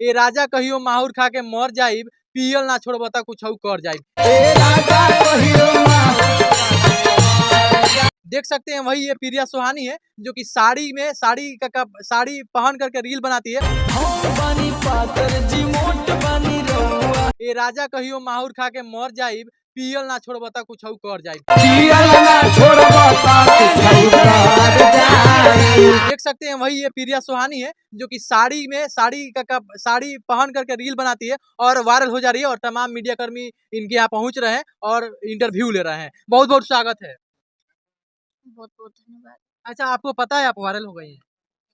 ए राजा कहियो माहुर खा के मर जाइब, पियल ना छोड़बता कुछ कर जाइब। देख सकते हैं वही ये प्रिया सुहानी है जो कि साड़ी पहन करके रील बनाती है। ए राजा कहियो माहुर खा के मर जाइब, पियल ना छोड़बता कुछ कर जाइब। देख सकते हैं वही ये प्रिया सुहानी है जो कि साड़ी पहन करके रील बनाती है और वायरल हो जा रही है और तमाम मीडिया कर्मी इनके यहाँ पहुंच रहे हैं और इंटरव्यू ले रहे हैं। बहुत बहुत स्वागत है। बहुत बहुत धन्यवाद। अच्छा, आपको पता है आप वायरल हो गई हैं?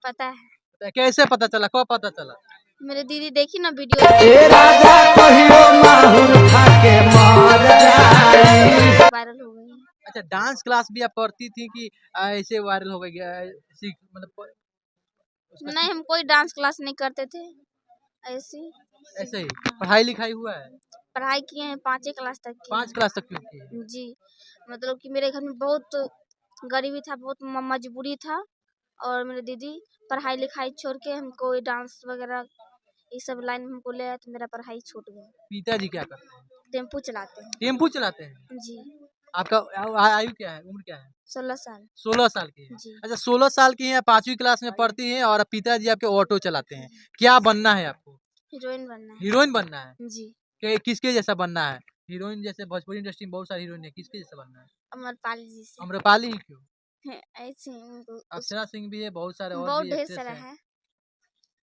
पता है। कैसे पता चला, कब पता चला? मेरे दीदी देखी ना वीडियो वायरल हो गई। अच्छा, डांस क्लास भी आप करती थी कि ऐसे वायरल हो गई? मतलब नहीं, हम कोई डांस क्लास नहीं करते थे, ऐसे ही पढ़ाई लिखाई हुआ है? पढ़ाई किए हैं 5वीं क्लास तक की। 5 क्लास तक की होती है? जी, मतलब कि मेरे घर में बहुत गरीबी था, बहुत मजबूरी था और मेरे दीदी पढ़ाई लिखाई छोड़ के हमको डांस वगैरह ये सब लाइन में हमको ले आया तो मेरा पढ़ाई छूट गया। पिताजी क्या करते हैं? टेम्पू चलाते हैं। टेम्पू चलाते हैं? जी। आपका आयु क्या है, उम्र क्या है? 16 साल। 16 साल की है? जी। अच्छा, 16 साल की है, 5वीं क्लास में पढ़ती हैं और पिताजी आपके ऑटो चलाते हैं। क्या बनना है आपको? हीरोइन बनना है। हीरोइन बनना है? जी। किसके जैसा बनना है? हीरोइन जैसे भोजपुरी इंडस्ट्री में बहुत सारी हीरोइन है, किसके जैसा बनना है? अमरपाली जी से। अम्रपाली ही क्यों? ऐसे अक्षरा सिंह भी है, बहुत सारे और बहुत भी ढेर एक्ट्रेस सारा हैं। है।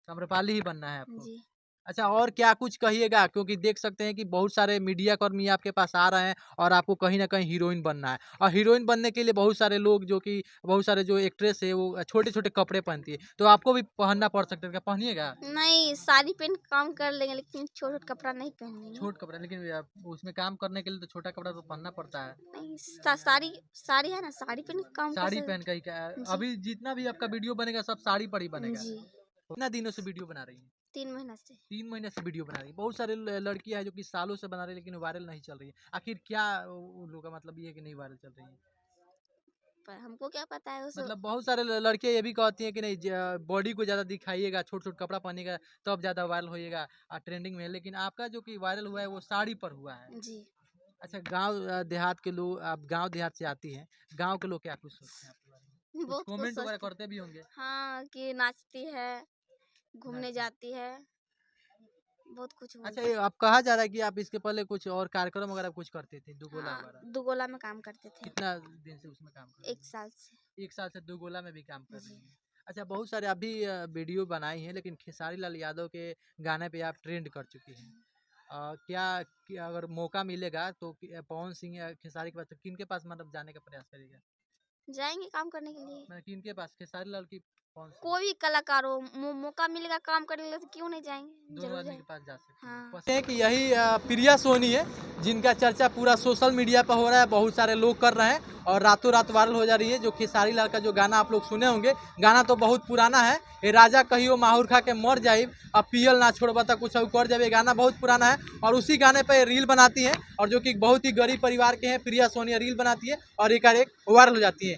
अम्रपाली ही बनना है आपको? जी। अच्छा, और क्या कुछ कहिएगा, क्योंकि देख सकते हैं कि बहुत सारे मीडिया कर्मी आपके पास आ रहे हैं और आपको कहीं ना कहीं हीरोइन बनना है और हीरोइन बनने के लिए बहुत सारे लोग बहुत सारे जो एक्ट्रेस है वो छोटे छोटे कपड़े पहनती है, तो आपको भी पहनना पड़ सकता है, क्या पहनिएगा? नहीं, साड़ी पहन के काम कर लेंगे लेकिन छोटा कपड़ा नहीं पहनेंगे। छोट कपड़ा, लेकिन उसमें काम करने के लिए तो छोटा कपड़ा तो पहनना पड़ता है। नहीं, साड़ी है ना, साड़ी पहन के काम कर साड़ी सकते। पहन कर ही जी। अभी जितना भी आपका वीडियो बनेगा सब साड़ी पर ही बनेगा? जी। कितना दिनों से वीडियो बना रही है? 3 महीना से। 3 महीने से वीडियो बना रही है। बहुत सारे लड़कियां हैं जो कि सालों से बना रही है लेकिन वायरल नहीं चल रही है। आखिर क्या उन लोगों का मतलब ये है कि नहीं वायरल चल रही है? पर हमको क्या पता है उस मतलब बहुत सारे लड़के ये भी कहती हैं कि नहीं, बॉडी को ज़्यादा दिखाइएगा, छोट छोट कपड़ा पहनिएगा तब ज़्यादा वायरल होइएगा ट्रेंडिंग में है, लेकिन आपका जो कि वायरल हुआ है वो साड़ी पर हुआ है। जी। अच्छा, गांव देहात के लोग, आप गांव देहात से आती हैं, गांव के लोग क्या कुछ सोचते हैं आपके बारे में? कुछ बहुत कुछ कमेंट वगैरह सोचते। करते भी होंगे? हाँ, कि नाचती है, घूमने जाती है, बहुत कुछ अच्छा, बोलते ये हैं। आप कहा जा रहा है कि आप इसके पहले कुछ और कार्यक्रम वगैरह कुछ करते थे, दुगोला हाँ, वगैरह? दुगोला में काम करते थे। कितना दिन से उसमें काम कर रही 1 हैं? साल से। 1 साल से दुगोला में भी काम कर रही जी। हैं। अच्छा, बहुत सारे अभी वीडियो बनाई हैं लेकिन खेसारी लाल यादव के गाने पे आप ट्रेंड कर चुकी हैं। क्या अगर मौका मिलेगा तो पवन सिंह या खेसारी के पास, तो किनके पास मतलब जाने का प्रयास करेगा? जाएंगे काम करने के लिए। मैं किनके पास, खेसारी लाल की पवन सिंह? कोई भी कलाकार हो, मौका मिलेगा काम करने के लिए तो क्यों नहीं जाएंगे, दोनों जरूर आदमी के जाएंगे। पास जा सकते हैं। हाँ। पता है कि यही प्रिया सोनी है जिनका चर्चा पूरा सोशल मीडिया पर हो रहा है, बहुत सारे लोग कर रहे हैं और रातों रात वायरल हो जा रही है। जो खेसारी लाल का जो गाना आप लोग सुने होंगे, गाना तो बहुत पुराना है, ये राजा कहियो माहुर खा के मर जाइब, अब पियल ना छोड़बता कुछ कर जाए, ये गाना बहुत पुराना है और उसी गाने पर रील बनाती है और जो कि बहुत ही गरीब परिवार के हैं प्रिया सोनी रील बनाती है और एक वायरल हो जाती है।